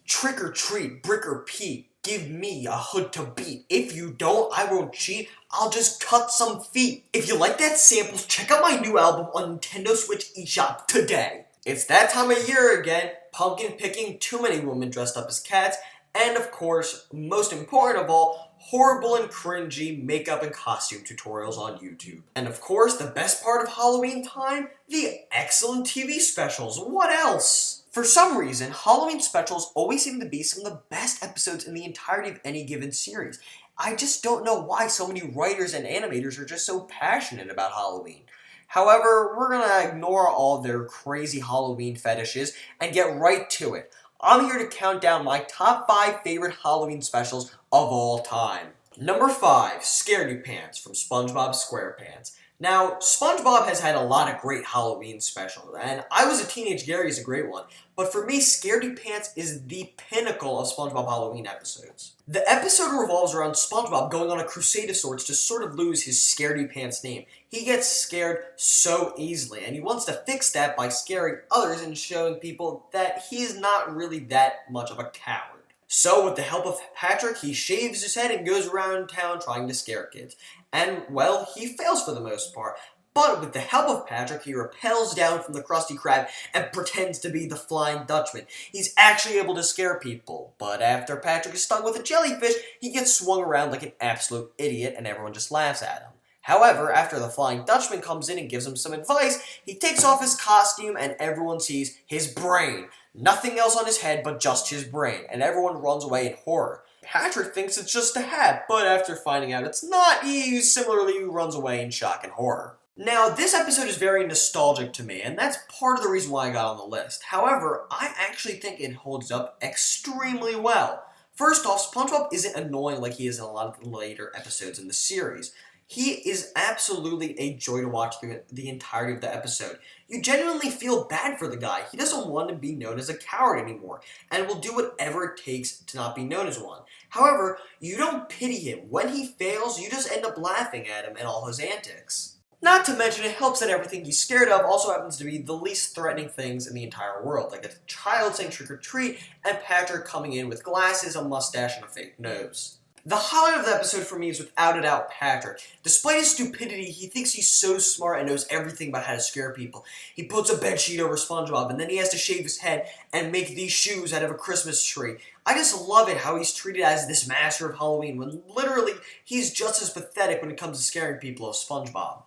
Trick or treat, brick or Pete, give me a hood to beat. If you don't, I won't cheat, I'll just cut some feet. If you like that samples, check out my new album on Nintendo Switch eShop today. It's that time of year again, pumpkin picking, too many women dressed up as cats, and of course, most important of all, horrible and cringy makeup and costume tutorials on YouTube. And of course, the best part of Halloween time, the excellent TV specials. What else? For some reason, Halloween specials always seem to be some of the best episodes in the entirety of any given series. I just don't know why so many writers and animators are just so passionate about Halloween. However, we're gonna ignore all their crazy Halloween fetishes and get right to it. I'm here to count down my top 5 favorite Halloween specials of all time. Number 5, Scaredy Pants from SpongeBob SquarePants. Now, SpongeBob has had a lot of great Halloween specials, and I Was a Teenage Gary is a great one, but for me, Scaredy Pants is the pinnacle of SpongeBob Halloween episodes. The episode revolves around SpongeBob going on a crusade of sorts to sort of lose his Scaredy Pants name. He gets scared so easily, and he wants to fix that by scaring others and showing people that he's not really that much of a coward. So, with the help of Patrick, he shaves his head and goes around town trying to scare kids. And, well, he fails for the most part. But with the help of Patrick, he rappels down from the Krusty Krab and pretends to be the Flying Dutchman. He's actually able to scare people. But after Patrick is stung with a jellyfish, he gets swung around like an absolute idiot and everyone just laughs at him. However, after the Flying Dutchman comes in and gives him some advice, he takes off his costume and everyone sees his brain. Nothing else on his head but just his brain, and everyone runs away in horror. Patrick thinks it's just a hat, but after finding out it's not, he similarly runs away in shock and horror. Now, this episode is very nostalgic to me, and that's part of the reason why I got on the list. However, I actually think it holds up extremely well. First off, SpongeBob isn't annoying like he is in a lot of the later episodes in the series. He is absolutely a joy to watch through the entirety of the episode. You genuinely feel bad for the guy. He doesn't want to be known as a coward anymore, and will do whatever it takes to not be known as one. However, you don't pity him. When he fails, you just end up laughing at him and all his antics. Not to mention, it helps that everything he's scared of also happens to be the least threatening things in the entire world, like a child saying trick or treat, and Patrick coming in with glasses, a mustache, and a fake nose. The highlight of the episode for me is without a doubt Patrick. Despite his stupidity, he thinks he's so smart and knows everything about how to scare people. He puts a bedsheet over SpongeBob, and then he has to shave his head and make these shoes out of a Christmas tree. I just love it how he's treated as this master of Halloween, when literally he's just as pathetic when it comes to scaring people as SpongeBob.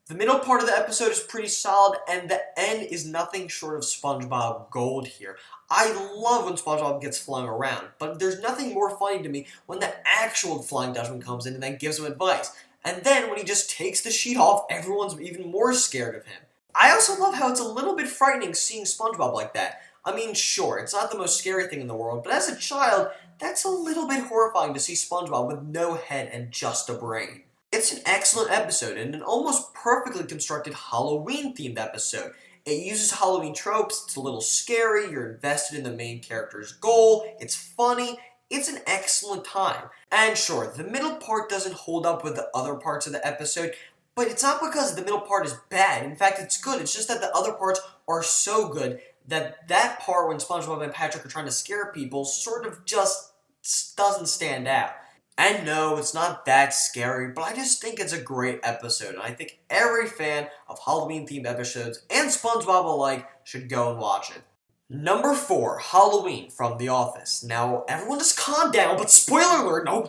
The middle part of the episode is pretty solid, and the end is nothing short of SpongeBob gold here. I love when SpongeBob gets flung around, but there's nothing more funny to me when the actual Flying Dutchman comes in and then gives him advice. And then when he just takes the sheet off, everyone's even more scared of him. I also love how it's a little bit frightening seeing SpongeBob like that. I mean, sure, it's not the most scary thing in the world, but as a child, that's a little bit horrifying to see SpongeBob with no head and just a brain. It's an excellent episode and an almost perfectly constructed Halloween-themed episode. It uses Halloween tropes, it's a little scary, you're invested in the main character's goal, it's funny, it's an excellent time. And sure, the middle part doesn't hold up with the other parts of the episode, but it's not because the middle part is bad. In fact, it's good. It's just that the other parts are so good that that part when SpongeBob and Patrick are trying to scare people sort of just doesn't stand out. And no, it's not that scary, but I just think it's a great episode, and I think every fan of Halloween-themed episodes, and SpongeBob alike, should go and watch it. Number 4, Halloween from The Office. Now, everyone just calm down, but spoiler alert, no,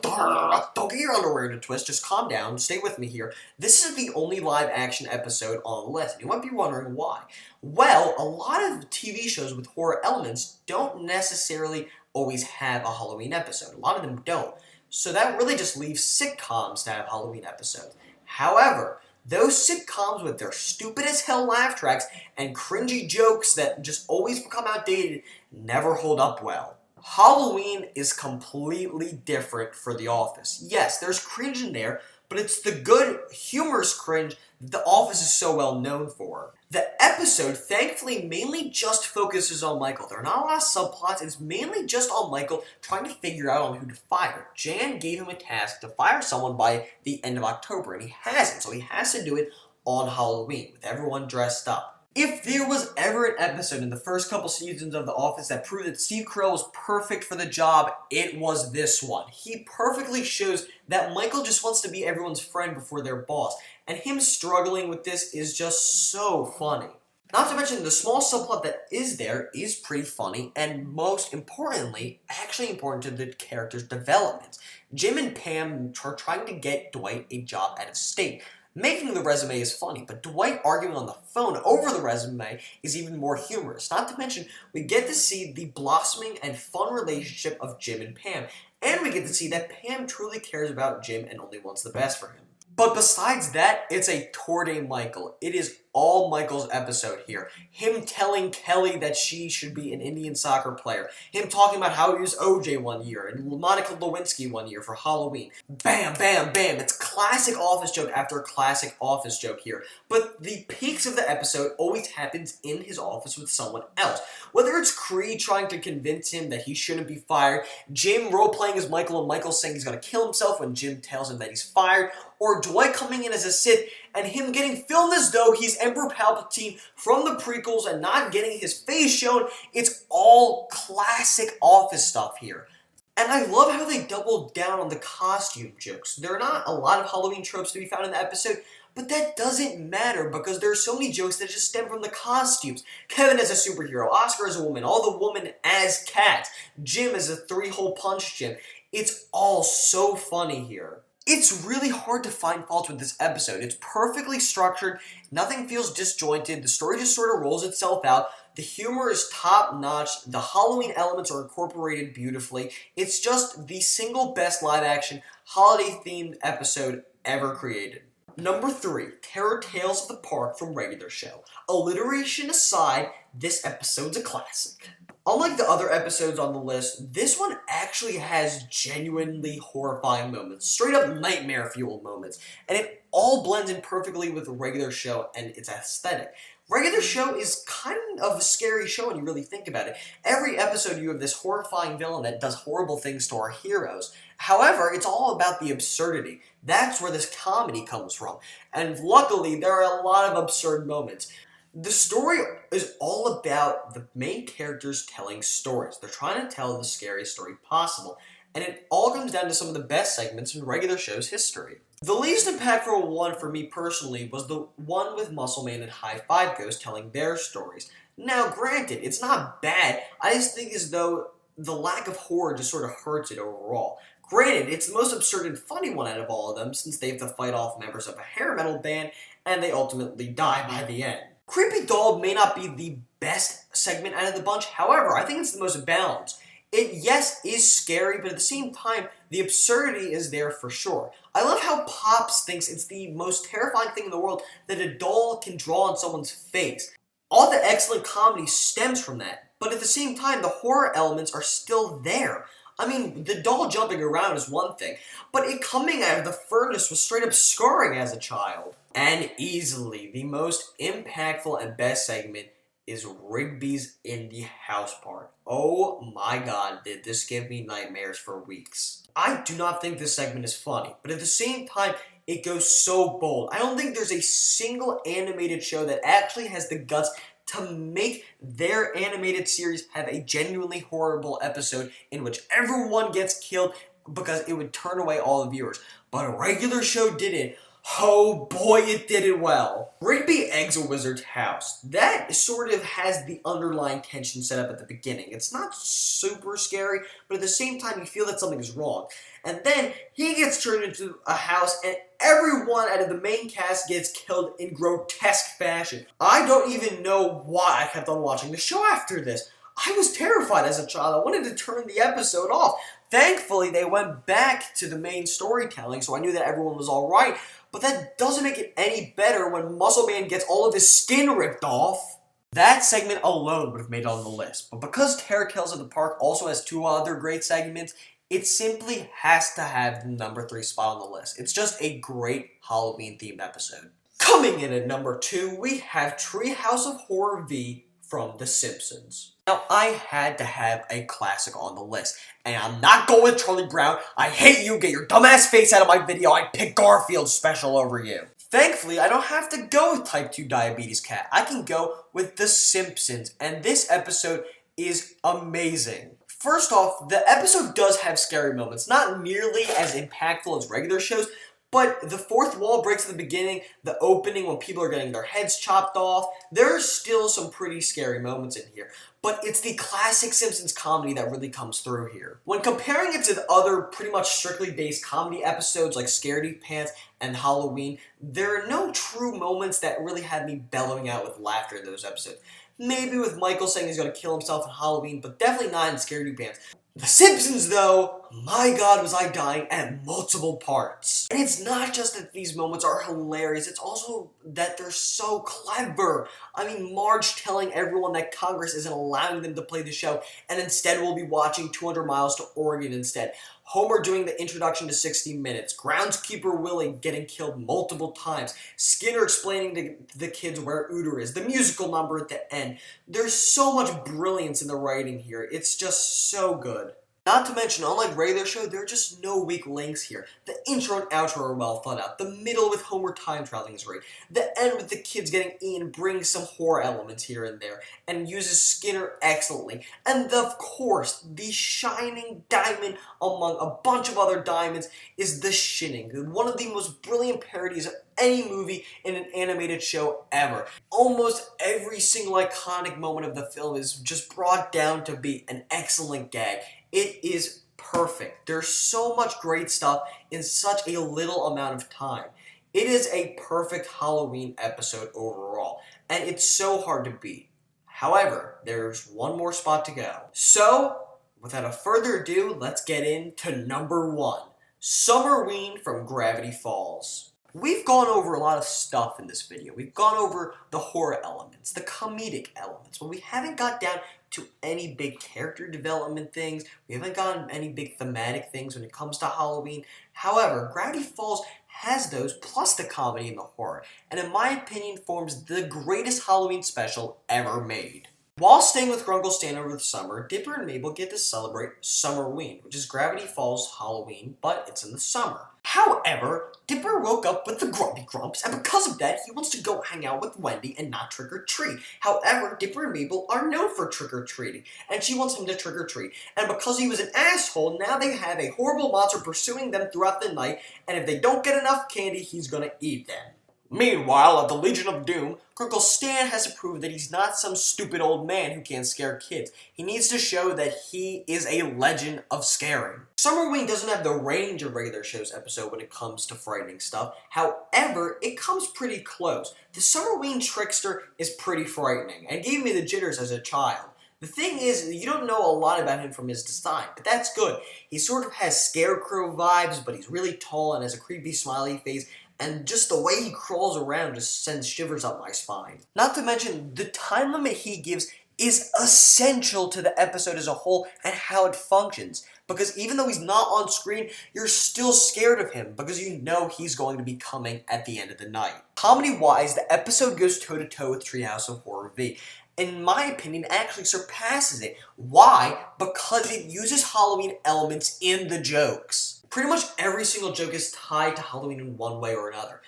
don't get your underwear in a twist, just calm down, stay with me here. This is the only live-action episode on the list, and you might be wondering why. Well, a lot of TV shows with horror elements don't necessarily always have a Halloween episode. A lot of them don't. So that really just leaves sitcoms to have Halloween episodes. However, those sitcoms with their stupid as hell laugh tracks and cringy jokes that just always become outdated never hold up well. Halloween is completely different for The Office. Yes, there's cringe in there, but it's the good, humorous cringe that The Office is so well known for. The episode, thankfully, mainly just focuses on Michael. There are not a lot of subplots. It's mainly just on Michael trying to figure out on who to fire. Jan gave him a task to fire someone by the end of October, and he hasn't, so he has to do it on Halloween with everyone dressed up. If there was ever an episode in the first couple seasons of The Office that proved that Steve Carell was perfect for the job, it was this one. He perfectly shows that Michael just wants to be everyone's friend before their boss, and him struggling with this is just so funny. Not to mention, the small subplot that is there is pretty funny, and most importantly, actually important to the character's development. Jim and Pam are trying to get Dwight a job out of state. Making the resume is funny, but Dwight arguing on the phone over the resume is even more humorous. Not to mention, we get to see the blossoming and fun relationship of Jim and Pam, and we get to see that Pam truly cares about Jim and only wants the best for him. But besides that, it's a tour de Michael. It is all Michael's episode here. Him telling Kelly that she should be an Indian soccer player. Him talking about how he was OJ one year and Monica Lewinsky one year for Halloween. Bam, bam, bam. It's classic Office joke after a classic Office joke here. But the peaks of the episode always happens in his office with someone else. Whether it's Creed trying to convince him that he shouldn't be fired, Jim role-playing as Michael and Michael saying he's going to kill himself when Jim tells him that he's fired, or Dwight coming in as a Sith and him getting filmed as though he's Emperor Palpatine from the prequels and not getting his face shown. It's all classic Office stuff here. And I love how they doubled down on the costume jokes. There are not a lot of Halloween tropes to be found in the episode, but that doesn't matter because there are so many jokes that just stem from the costumes. Kevin as a superhero, Oscar as a woman, all the women as cats, Jim as a three-hole punch Jim. It's all so funny here. It's really hard to find faults with this episode. It's perfectly structured, nothing feels disjointed, the story just sort of rolls itself out, the humor is top-notch, the Halloween elements are incorporated beautifully. It's just the single best live-action, holiday-themed episode ever created. Number 3, Terror Tales of the Park from Regular Show. Alliteration aside, this episode's a classic. Unlike the other episodes on the list, this one actually has genuinely horrifying moments, straight up nightmare-fueled moments, and it all blends in perfectly with the Regular Show and its aesthetic. Regular Show is kind of a scary show when you really think about it. Every episode you have this horrifying villain that does horrible things to our heroes. However, it's all about the absurdity. That's where this comedy comes from. And luckily, there are a lot of absurd moments. The story is all about the main characters telling stories. They're trying to tell the scariest story possible. And it all comes down to some of the best segments in Regular Show's history. The least impactful one for me personally was the one with Muscle Man and High Five Ghost telling their stories. Now, granted, it's not bad. I just think as though the lack of horror just sort of hurts it overall. Granted, it's the most absurd and funny one out of all of them since they have to fight off members of a hair metal band and they ultimately die by the end. Creepy Doll may not be the best segment out of the bunch, however, I think it's the most balanced. It, yes, is scary, but at the same time, the absurdity is there for sure. I love how Pops thinks it's the most terrifying thing in the world that a doll can draw on someone's face. All the excellent comedy stems from that, but at the same time, the horror elements are still there. I mean, the doll jumping around is one thing, but it coming out of the furnace was straight up scarring as a child. And easily, the most impactful and best segment is Rigby's in the house part. Oh my god, did this give me nightmares for weeks. I do not think this segment is funny, but at the same time, it goes so bold. I don't think there's a single animated show that actually has the guts to make their animated series have a genuinely horrible episode in which everyone gets killed because it would turn away all the viewers. But a Regular Show did it. Oh boy, it did it well. Rigby eggs a wizard's house. That sort of has the underlying tension set up at the beginning. It's not super scary, but at the same time you feel that something is wrong. And then he gets turned into a house and everyone out of the main cast gets killed in grotesque fashion. I don't even know why I kept on watching the show after this. I was terrified as a child. I wanted to turn the episode off. Thankfully, they went back to the main storytelling, so I knew that everyone was alright. But that doesn't make it any better when Muscle Man gets all of his skin ripped off. That segment alone would have made it on the list. But because Terror Tales of the Park also has 2 other great segments, it simply has to have the number 3 spot on the list. It's just a great Halloween-themed episode. Coming in at number 2, we have Treehouse of Horror V from The Simpsons. Now, I had to have a classic on the list, and I'm not going with Charlie Brown. I hate you, get your dumbass face out of my video, I picked Garfield's special over you. Thankfully, I don't have to go with type 2 diabetes cat. I can go with The Simpsons, and this episode is amazing. First off, the episode does have scary moments, not nearly as impactful as regular shows, but the fourth wall breaks at the beginning, the opening when people are getting their heads chopped off, there's still some pretty scary moments in here. But it's the classic Simpsons comedy that really comes through here. When comparing it to the other pretty much strictly based comedy episodes like Scaredy Pants and Halloween, there are no true moments that really had me bellowing out with laughter in those episodes. Maybe with Michael saying he's going to kill himself in Halloween, but definitely not in Scaredy Pants. The Simpsons, though, my god was I dying at multiple parts. And it's not just that these moments are hilarious, it's also that they're so clever. I mean, Marge telling everyone that Congress isn't allowing them to play the show, and instead we'll be watching 200 Miles to Oregon instead. Homer doing the introduction to 60 Minutes, Groundskeeper Willie getting killed multiple times, Skinner explaining to the kids where Uter is, the musical number at the end. There's so much brilliance in the writing here, it's just so good. Not to mention, unlike regular show, there are just no weak links here. The intro and outro are well thought out. The middle with Homer time traveling is great. The end with the kids getting eaten brings some horror elements here and there, and uses Skinner excellently. And of course, the shining diamond among a bunch of other diamonds is The Shinning, one of the most brilliant parodies of any movie in an animated show ever. Almost every single iconic moment of the film is just brought down to be an excellent gag. It is perfect. There's so much great stuff in such a little amount of time. It is a perfect Halloween episode overall, and it's so hard to beat. However, there's one more spot to go. So, without a further ado, let's get into number 1, Summerween from Gravity Falls. We've gone over a lot of stuff in this video. We've gone over the horror elements, the comedic elements, but we haven't got down to any big character development things. We haven't gotten any big thematic things when it comes to Halloween. However, Gravity Falls has those, plus the comedy and the horror, and in my opinion forms the greatest Halloween special ever made. While staying with Grunkle Stan over the summer, Dipper and Mabel get to celebrate Summerween, which is Gravity Falls Halloween, but it's in the summer. However, Dipper woke up with the Grumpy Grumps, and because of that, he wants to go hang out with Wendy and not trick-or-treat. However, Dipper and Mabel are known for trick-or-treating, and she wants him to trick-or-treat. And because he was an asshole, now they have a horrible monster pursuing them throughout the night, and if they don't get enough candy, he's gonna eat them. Meanwhile, at the Legion of Doom, Grunkle Stan has to prove that he's not some stupid old man who can't scare kids. He needs to show that he is a legend of scaring. Summerween doesn't have the range of regular show's episode when it comes to frightening stuff. However, it comes pretty close. The Summerween trickster is pretty frightening and gave me the jitters as a child. The thing is, you don't know a lot about him from his design, but that's good. He sort of has Scarecrow vibes, but he's really tall and has a creepy smiley face, and just the way he crawls around just sends shivers up my spine. Not to mention, the time limit he gives is essential to the episode as a whole and how it functions. Because even though he's not on screen, you're still scared of him because you know he's going to be coming at the end of the night. Comedy-wise, the episode goes toe-to-toe with Treehouse of Horror V. In my opinion, actually surpasses it. Why? Because it uses Halloween elements in the jokes. Pretty much every single joke is tied to Halloween in one way or another.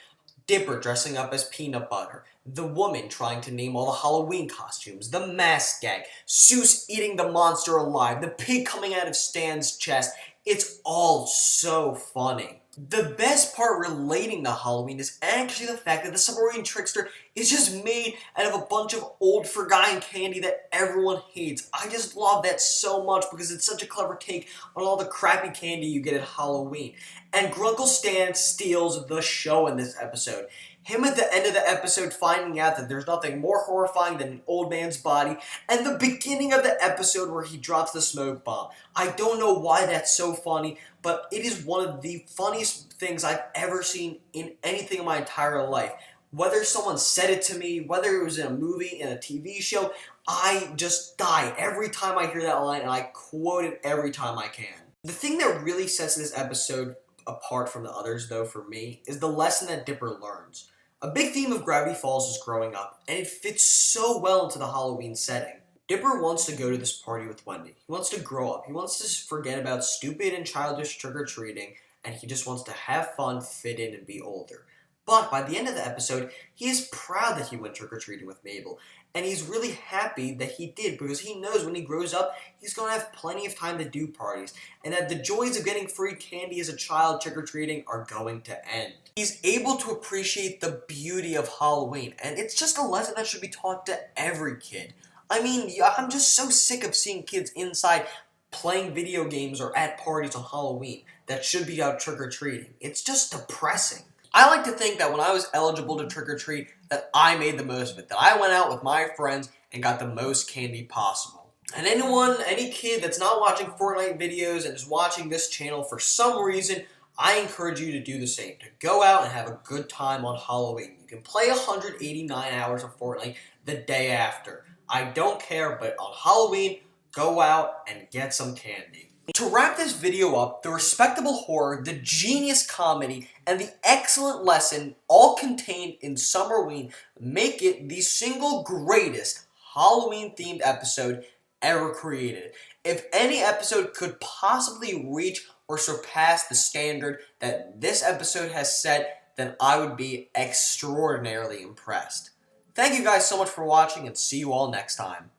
Dipper dressing up as peanut butter, the woman trying to name all the Halloween costumes, the mask gag, Seuss eating the monster alive, the pig coming out of Stan's chest. It's all so funny. The best part relating to Halloween is actually the fact that the Summerween trickster is just made out of a bunch of old forgotten candy that everyone hates. I just love that so much because it's such a clever take on all the crappy candy you get at Halloween. And Grunkle Stan steals the show in this episode. Him at the end of the episode finding out that there's nothing more horrifying than an old man's body, and the beginning of the episode where he drops the smoke bomb. I don't know why that's so funny, but it is one of the funniest things I've ever seen in anything in my entire life. Whether someone said it to me, whether it was in a movie, in a TV show, I just die every time I hear that line, and I quote it every time I can. The thing that really sets this episode apart from the others, though, for me, is the lesson that Dipper learns. A big theme of Gravity Falls is growing up, and it fits so well into the Halloween setting. Dipper wants to go to this party with Wendy. He wants to grow up. He wants to forget about stupid and childish trick-or-treating, and he just wants to have fun, fit in, and be older. But by the end of the episode, he is proud that he went trick-or-treating with Mabel. And he's really happy that he did because he knows when he grows up, he's going to have plenty of time to do parties. And that the joys of getting free candy as a child trick-or-treating are going to end. He's able to appreciate the beauty of Halloween. And it's just a lesson that should be taught to every kid. I mean, I'm just so sick of seeing kids inside playing video games or at parties on Halloween that should be out trick-or-treating. It's just depressing. I like to think that when I was eligible to trick-or-treat, that I made the most of it. That I went out with my friends and got the most candy possible. And any kid that's not watching Fortnite videos and is watching this channel for some reason, I encourage you to do the same. To go out and have a good time on Halloween. You can play 189 hours of Fortnite the day after. I don't care, but on Halloween, go out and get some candy. To wrap this video up, the respectable horror, the genius comedy, and the excellent lesson all contained in Summerween make it the single greatest Halloween-themed episode ever created. If any episode could possibly reach or surpass the standard that this episode has set, then I would be extraordinarily impressed. Thank you guys so much for watching, and see you all next time.